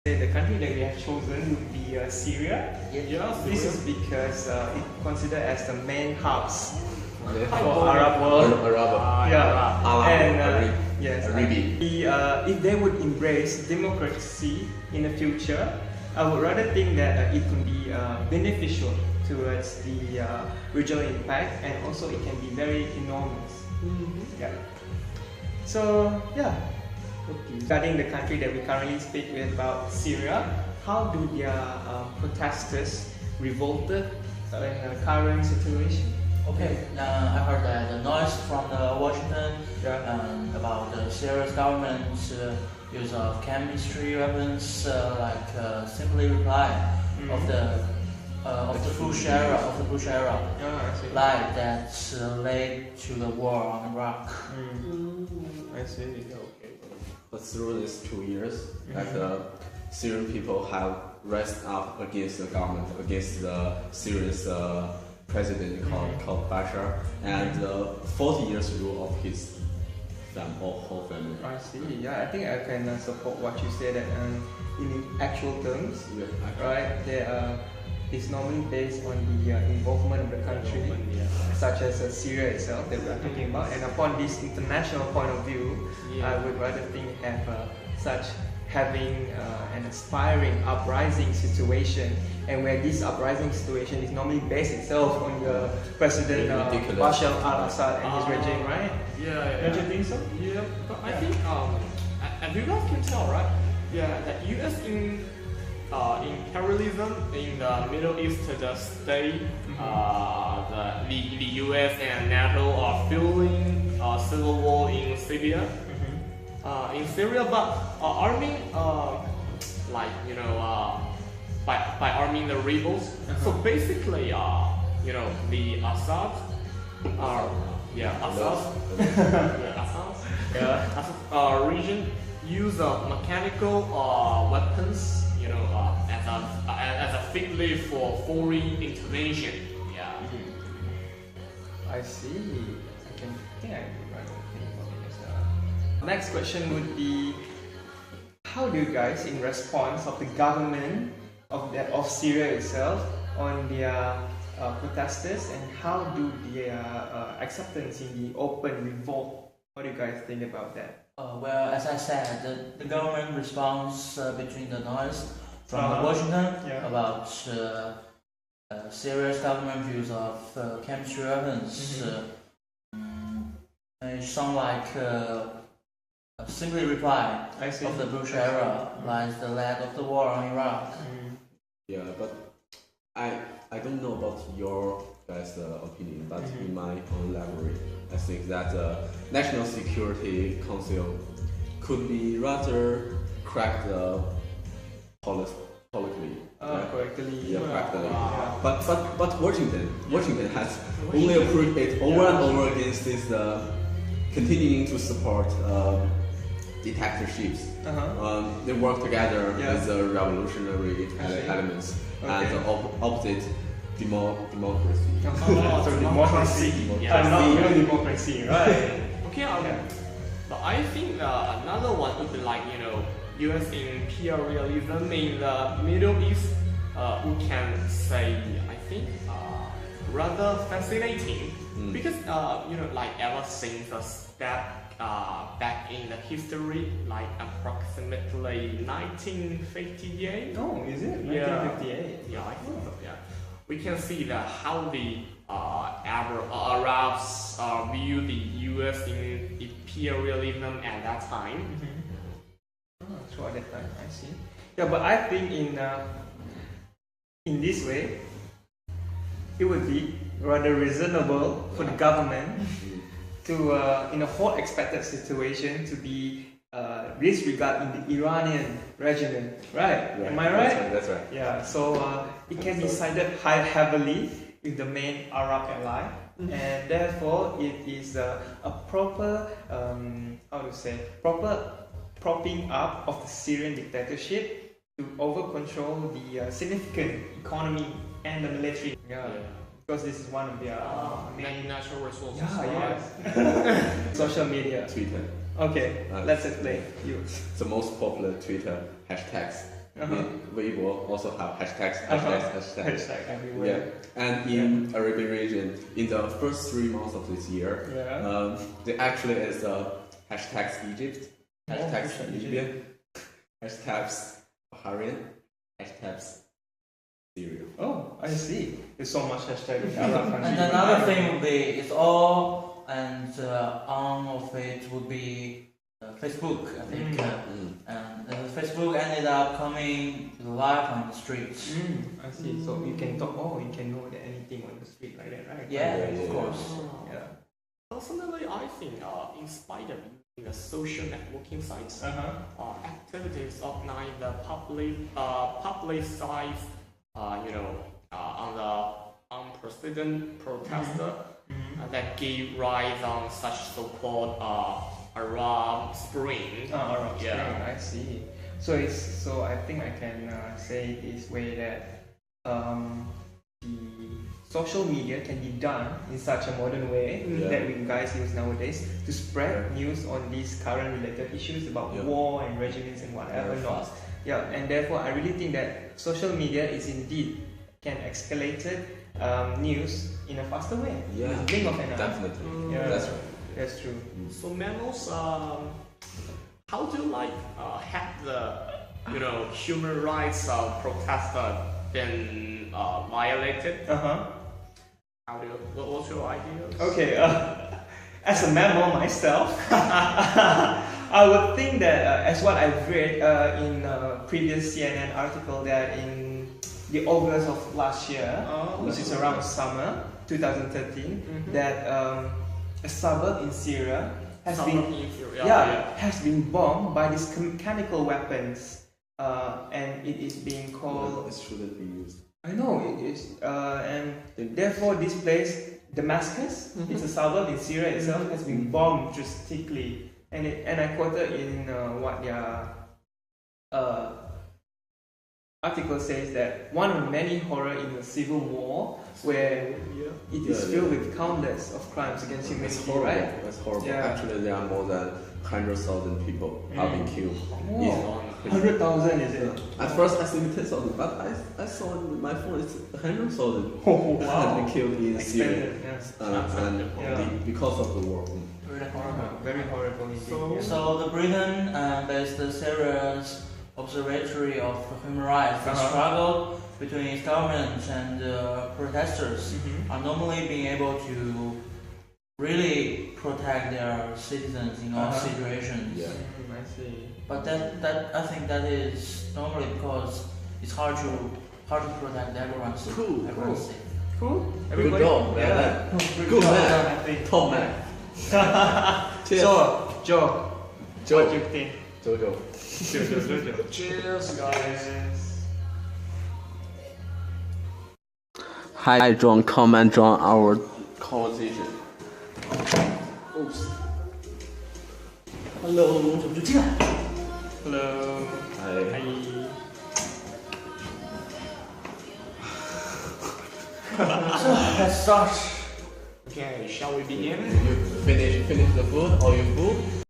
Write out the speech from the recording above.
The country that we have chosen would be Syria. Yeah, This is because it's considered as the main hubs for for Arab world. Arab. Yes, if they would embrace democracy in the future, I would rather think that it can be beneficial towards the regional impact, and also it can be very enormous. Yeah. So yeah. Regarding the country that we currently speak with about Syria, how do their protesters revolted in the current situation? Okay, I heard that the noise from the Washington about the Syria's government's use of chemistry weapons, simply reply of the Bush era, like that led to the war on Iraq. I see. Okay. But through these 2 years, the Syrian people have risen up against the government, against the Syria's president called Bashar, and 40 years rule of his whole family. I see. Yeah, I think I can support what you said. That in actual terms, right? It's normally based on the involvement of the country, such as Syria itself that we are talking about. And upon this international point of view, I would rather think having an aspiring uprising situation, and where this uprising situation is normally based itself on the President Bashar al-Assad and his regime, right? Don't you think so? Yeah, but I think as you guys can tell, right? Yeah, the US in imperialism in the Middle East, the state, the US and NATO are fueling civil war in Syria. In Syria, but arming, by arming the rebels. So basically, the Assad, Assad region use mechanical weapons, as a fig leaf for foreign intervention. Yeah. I see. I think I can think about it. Next question would be, how do you guys, in response of the government of Syria itself on their protesters, and how do their acceptance in the open revolt? What do you guys think about that? Well, as I said, the government response between the noise from Washington about Syria's government use of chemistry weapons it sound like simply reply of the Bush era, like the lead of the war on Iraq. Yeah, but I don't know about your guys' opinion, but in my own library, I think that the National Security Council could be rather cracked politically. Correctly. But Washington has only approved it over and over against this continuing to support dictatorships. They work together with the revolutionary elements and opposite democracy. So democracy. Not real democracy, right? Okay, but I think another one would be US imperialism in the Middle East. We can say, I think, rather fascinating because ever since a step back in the history, like approximately 1958. Oh, is it? 1958? Yeah, I think so. Yeah, we can see that how the Arabs view the US imperialism at that time. So at that time, I see. Yeah, but I think in this way, it would be rather reasonable for the government to, in a whole expected situation, to be disregarding the Iranian regime, right? Am I right? That's right. Yeah, so it can be sided heavily with the main Arab ally, and therefore it is a proper, proper propping up of the Syrian dictatorship to over-control the significant economy and the military. Because this is one of their main natural resources. Social media. Twitter. Okay, let's explain. The most popular Twitter hashtags Weibo also have hashtags. Hashtag everywhere. Yeah, and in Arabian region, in the first 3 months of this year, there actually is hashtags Egypt, hashtags Libya, hashtags Bahrain, hashtags Syria. Oh, I see. There's so much hashtag in Arab countries. And another thing would be it's all and on of it would be Facebook. I think, and Facebook ended up coming live on the streets. I see. So you can talk. Oh, you can know anything on the street like that, right? Yeah, of course. Yeah. Personally, I think in spite of using the social networking sites, activities organized the publicized, on the unprecedented protester that gave rise on such so-called Arab Spring. Arab Spring. I see. So I think I can say this way that the social media can be done in such a modern way that we guys use nowadays to spread news on these current related issues about war and regimes and whatever not. Yeah, and therefore I really think that social media is indeed can escalate news in a faster way. Yeah, with a blink of an eye. definitely. Yeah, That's right. That's true. So Mammals, how do you have the human rights protester been violated? How do you, what's your ideas? Okay, as a mammal myself, I would think that as what I've read in a previous CNN article that in the August of last year, which is around summer 2013, that a suburb in Syria has been bombed by these chemical weapons, and it is being called. It shouldn't be used. I know it is, and therefore this place, Damascus, it's a suburb in Syria itself, has been bombed drastically, and I quoted in what their article says that one of many horror in the civil war where it is filled with countless of crimes against humanity, right? That's horrible. Yeah. Actually, there are more than 100,000 people have been killed. Wow. 100,000 is it? At first I think 10,000, but I saw on my phone it's 100,000 Oh, wow. have been killed in Syria, Extended, and because of the war. Really horrible. Very horrible indeed. So the Britain based Syria's Observatory of Human Rights struggle between its government and protesters are normally being able to really protect their citizens in all situations. Yeah. I see. But that I think that is normally because it's hard to protect everyone's Cool. safe. Cool. Good Everybody? job, man. Yeah. Good man. I think. Top man. Cheers. So, Joe, what do you think? Jojo. Cheers, guys. Hi, John. Come and join our conversation. Oops. Hello，龙总就进来。 Hello. Hi. So let's start. Okay, shall we begin? You finish the food or you full?